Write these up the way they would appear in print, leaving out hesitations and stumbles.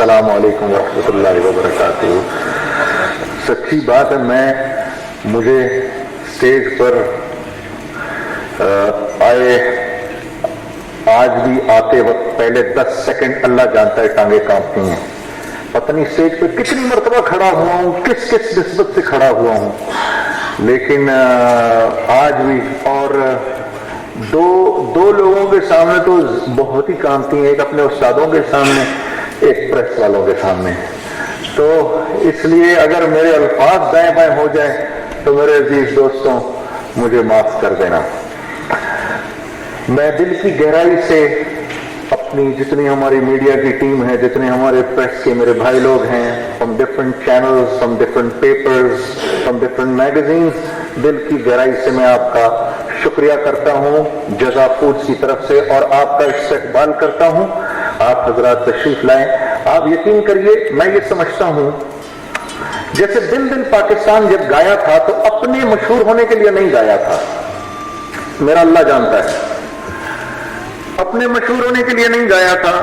अस्सलाम वालेकुम रहमतुल्लाहि व बरकातुहू। सच्ची बात है, मुझे स्टेज पर आए आज भी आते वक्त पहले 10 सेकंड अल्लाह जानता है टांगे कांपती हैं। पता नहीं स्टेज पे कितनी मरतबा खड़ा हुआ हूँ, किस किस निस्बत से खड़ा हुआ हूँ, लेकिन आज भी और दो लोगों के सामने तो बहुत ही कामती है, एक अपने उस्तादों के सामने, एक प्रेस वालों के सामने। तो इसलिए अगर मेरे अल्फाज दाएं बाएं हो जाए तो मेरे अजीज दोस्तों मुझे माफ कर देना। मैं दिल की गहराई से अपनी जितनी हमारी मीडिया की टीम है, जितने हमारे प्रेस के मेरे भाई लोग हैं, from different channels, from different papers, from different magazines, दिल की गहराई से मैं आपका शुक्रिया करता हूँ जज़ा फूड्स की तरफ से, और आपका इस्तकबाल करता हूँ। आप हजरात तशरीफ लाएं। आप यकीन करिए, मैं ये समझता हूँ जैसे दिल दिल पाकिस्तान जब गाया था तो अपने मशहूर होने के लिए नहीं गाया था, मेरा अल्लाह जानता है, अपने मशहूर होने के लिए नहीं गाया था,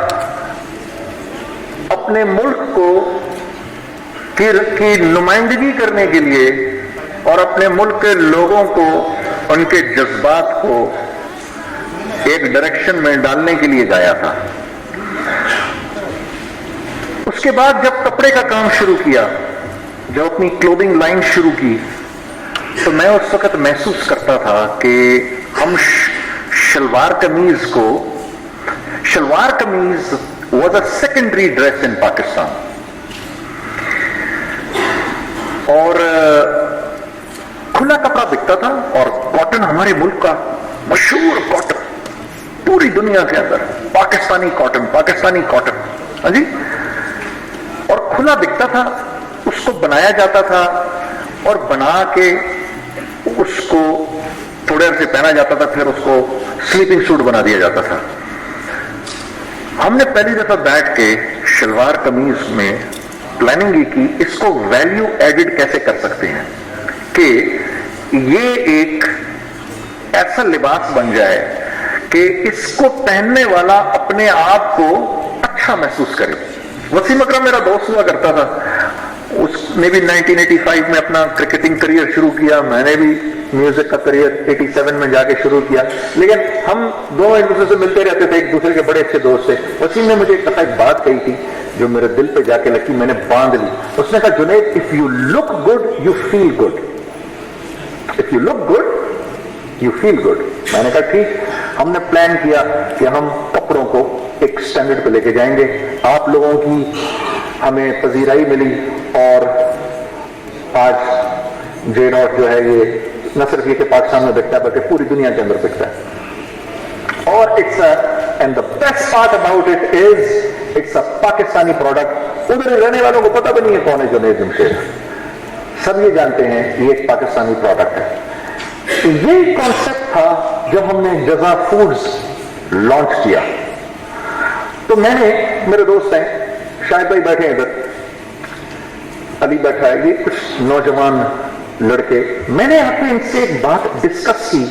अपने मुल्क को की नुमाइंदगी करने के लिए और अपने मुल्क के लोगों को, उनके जज्बात को एक डायरेक्शन में डालने के लिए गाया था। उसके बाद जब कपड़े का काम शुरू किया, जब अपनी क्लोथिंग लाइन शुरू की, तो मैं उस वक्त महसूस करता था कि हम शलवार कमीज was a secondary dress in Pakistan, और खुला कपड़ा बिकता था, और कॉटन हमारे मुल्क का मशहूर कॉटन पूरी दुनिया के अंदर, पाकिस्तानी कॉटन, हाँ जी, और खुला बिकता था, उसको बनाया जाता था और बना के उसको थोड़े अरसे पहना जाता था, फिर उसको स्लीपिंग सूट बना दिया जाता था। हमने पहली दफा बैठ के शलवार कमीज में प्लानिंग ये की, इसको वैल्यू एडिड कैसे कर सकते हैं कि ये एक ऐसा लिबास बन जाए कि इसको पहनने वाला अपने आप को अच्छा महसूस करे। वसीम अकरम मेरा दोस्त हुआ करता था, उसने भी 1985 में अपना क्रिकेटिंग करियर शुरू किया, मैंने भी म्यूजिक का करियर 87 में जाके शुरू किया, लेकिन हम दोनों एक दूसरे से मिलते रहते थे, एक दूसरे के बड़े अच्छे दोस्त थे। वसीम ने मुझे एक दफा एक बात कही थी जो मेरे दिल पे जाके लगी, मैंने बांध ली। उसने कहा, Junaid, if you look good you feel good, if you look good you feel good. मैंने कहा ठीक। हमने प्लान किया कि हम कपड़ों को एक स्टैंडर्ड पे लेके जाएंगे। आप लोगों की हमें पजीराई मिली, और आज जे डॉट जो है ये न सिर्फ ये कि पाकिस्तान में बिकता है बल्कि पूरी दुनिया के अंदर बिकता है। और and the best part about it is it's a Pakistani product. उधर रहने वालों को पता भी नहीं है कौन है जुनैद जमशेद, सब ये जानते हैं ये एक पाकिस्तानी प्रोडक्ट है। तो ये कॉन्सेप्ट था जब हमने जज़ा फूड्स लॉन्च किया। तो मैंने, मेरे दोस्त हैं, शाहिद भाई बैठे हैं इधर, अली बैठा है, ये कुछ नौजवान लड़के, मैंने आपको इनसे एक बात डिस्कस की,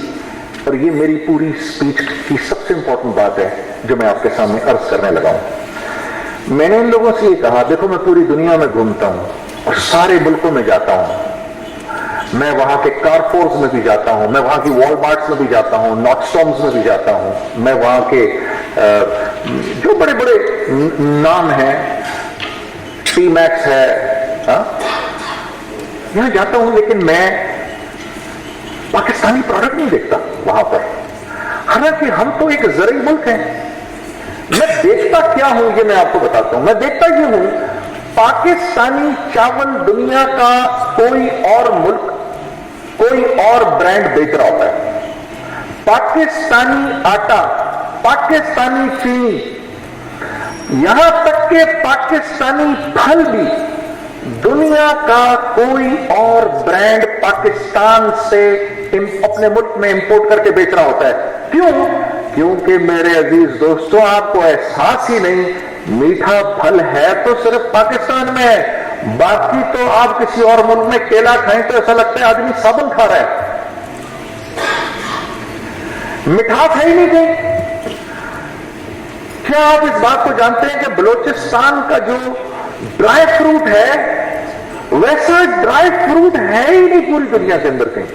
और ये मेरी पूरी स्पीच की सबसे इंपॉर्टेंट बात है जो मैं आपके सामने अर्ज करने लगा हूं। मैंने इन लोगों से ये कहा, देखो मैं पूरी दुनिया में घूमता हूं और सारे मुल्कों में जाता हूं, मैं वहां के कारफोर्स में भी जाता हूं, मैं वहां की वॉलमार्ट्स में भी जाता हूं, नॉर्डस्ट्रॉम्स में भी जाता हूं, मैं वहां के जो बड़े बड़े नाम हैं, टी-मैक्स है, यहां जाता हूं, लेकिन मैं पाकिस्तानी प्रोडक्ट नहीं देखता वहां पर। हालांकि हम तो एक ज़रई मुल्क हैं। मैं देखता क्या हूं ये मैं आपको बताता हूं। मैं देखता ये हूं, पाकिस्तानी चावल दुनिया का कोई और मुल्क, कोई और ब्रांड बेच रहा होता है। पाकिस्तानी आटा, पाकिस्तानी चीनी, यहां तक के पाकिस्तानी फल भी दुनिया का कोई और ब्रांड पाकिस्तान से अपने मुल्क में इंपोर्ट करके बेच रहा होता है। क्यों? क्योंकि मेरे अजीज दोस्तों, आपको एहसास ही नहीं, मीठा फल है तो सिर्फ पाकिस्तान में है, बाकी तो आप किसी और मुल्क में केला खाएं तो ऐसा लगता है आदमी साबुन खा रहा है, मिठास है ही नहीं कहीं। کیا آپ اس بات کو جانتے ہیں کہ بلوچستان کا جو ڈرائی فروٹ ہے ویسا ڈرائی فروٹ ہے ہی نہیں پوری دنیا کے اندر کہیں؟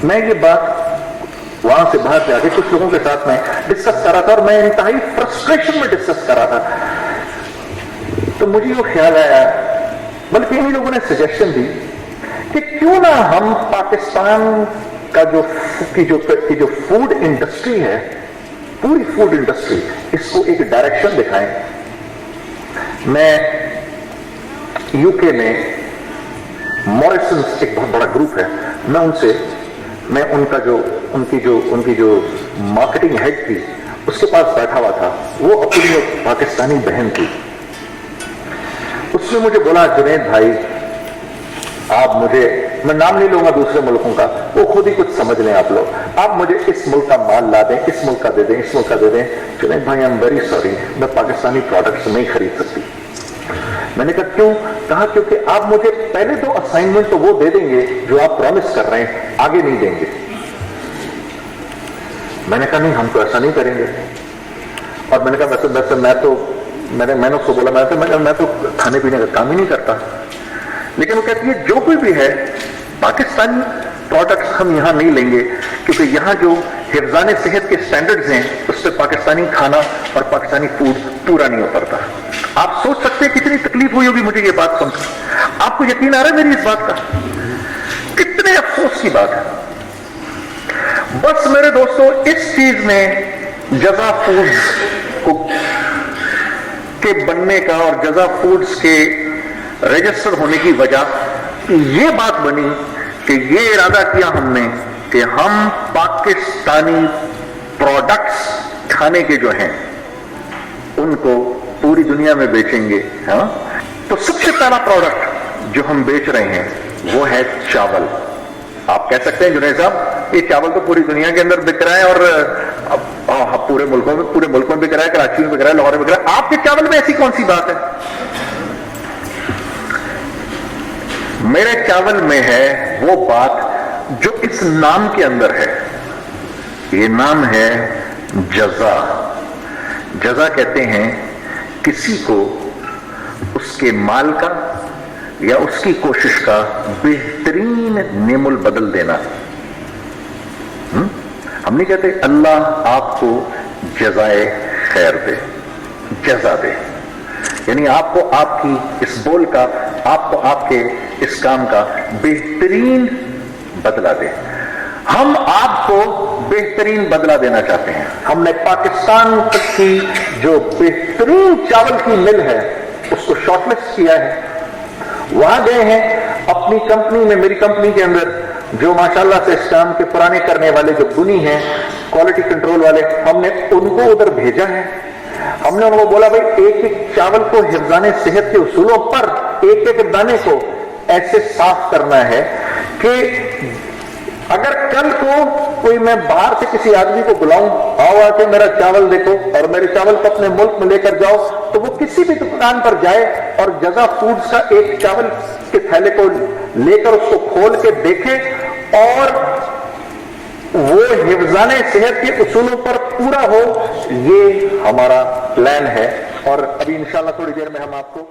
میں یہ بات وہاں سے باہر جا کے کچھ لوگوں کے ساتھ میں ڈسکس کر رہا تھا اور میں انتہائی فرسٹریشن میں ڈسکس کر رہا تھا، تو مجھے وہ خیال آیا، بلکہ انہی لوگوں نے سجیشن دی کہ کیوں نہ ہم پاکستان کا جو فوڈ انڈسٹری ہے، پوری فوڈ انڈسٹری، اس کو ایک ڈائریکشن دکھائیں۔ میں یو کے میں موریسنس ایک بہت بڑا گروپ ہے، میں ان کی جو مارکیٹنگ ہیڈ تھی اس کے پاس بیٹھا ہوا تھا، وہ اپنی ایک پاکستانی بہن تھی، اس نے مجھے بولا جنید بھائی آپ مجھے، میں نام نہیں لوں گا دوسرے ملکوں کا، وہ خود ہی کچھ سمجھ لیں آپ مجھے اس ملک کا مال لا دیں، اس ملک کا دے دیں، اس ملک کا دے دیں۔ جنید بھائی آئی ایم ویری سوری، میں پاکستانی پروڈکٹس نہیں خرید سکتی۔ میں نے کہا کیوں؟ کہا کیونکہ آپ مجھے پہلے 2 اسائنمنٹ تو وہ دے دیں گے جو آپ پرومس کر رہے ہیں، آگے نہیں دیں گے۔ میں نے کہا نہیں ہم تو ایسا نہیں کریں گے، اور میں نے کہا ویسے میں نے اس کو بولا میں تو کھانے پینے کا کام ہی نہیں کرتا، لیکن وہ کہتی ہے جو کوئی بھی ہے پاکستانی پروڈکٹس ہم یہاں نہیں لیں گے، کیونکہ یہاں جو حفظان صحت کے سٹینڈرڈز ہیں اس سے پاکستانی کھانا اور پاکستانی فوڈ پورا نہیں اترتا۔ آپ سوچ سکتے ہیں کتنی تکلیف ہوئی ہوگی مجھے یہ بات سن کر۔ آپ کو یقین آ رہا ہے میری اس بات کا؟ کتنے افسوس کی بات ہے۔ بس میرے دوستو اس چیز میں جزا فوڈز کے بننے کا اور جزا فوڈز کے رجسٹر ہونے کی وجہ یہ بات بنی کہ یہ ارادہ کیا ہم نے کہ ہم پاکستانی پروڈکٹس کھانے کے جو ہیں ان کو پوری دنیا میں بیچیں گے۔ ہاں، تو سب سے پہلا پروڈکٹ جو ہم بیچ رہے ہیں وہ ہے چاول۔ آپ کہہ سکتے ہیں جنید صاحب یہ چاول تو پوری دنیا کے اندر بک رہا ہے اور پورے ملک میں بک رہا ہے، کراچی میں بک رہا ہے، لاہور میں بک رہا ہے، آپ کے چاول میں ایسی کون سی بات ہے؟ میرے چاول میں ہے وہ بات جو اس نام کے اندر ہے، یہ نام ہے جزا۔ جزا کہتے ہیں کسی کو اس کے مال کا یا اس کی کوشش کا بہترین نعم البدل دینا۔ ہم نہیں کہتے اللہ آپ کو جزائے خیر دے، جزا دے، یعنی آپ کو آپ کی اس بول کا، آپ کو آپ کے اس کام کا بہترین بدلہ دے۔ ہم آپ کو بہترین بدلہ دینا چاہتے ہیں۔ ہم نے پاکستان تک کی جو بہترین چاول کی مل ہے اس کو شارٹ لسٹ کیا ہے، وہاں گئے ہیں اپنی کمپنی میں، میری کمپنی کے اندر جو ماشاءاللہ سے اس کام کے پرانے کرنے والے جو گنی ہیں، کوالٹی کنٹرول والے، ہم نے ان کو ادھر بھیجا ہے۔ ہم نے ان کو بولا بھائی ایک ایک چاول کو حفظان صحت کے اصولوں پر ایک ایک دانے کو ایسے صاف کرنا ہے کہ اگر کل کو کوئی میں باہر سے کسی آدمی کو بلاؤں، آؤ آ کے میرا چاول دیکھو اور میرے چاول کو اپنے ملک میں لے کر جاؤ، تو وہ کسی بھی دکان پر جائے اور جزا فوڈز کا ایک چاول کے تھیلے کو لے کر اس کو کھول کے دیکھے اور وہ حفظان صحت کے اصولوں پر پورا ہو۔ یہ ہمارا پلان ہے، اور ابھی انشاءاللہ تھوڑی دیر میں ہم آپ کو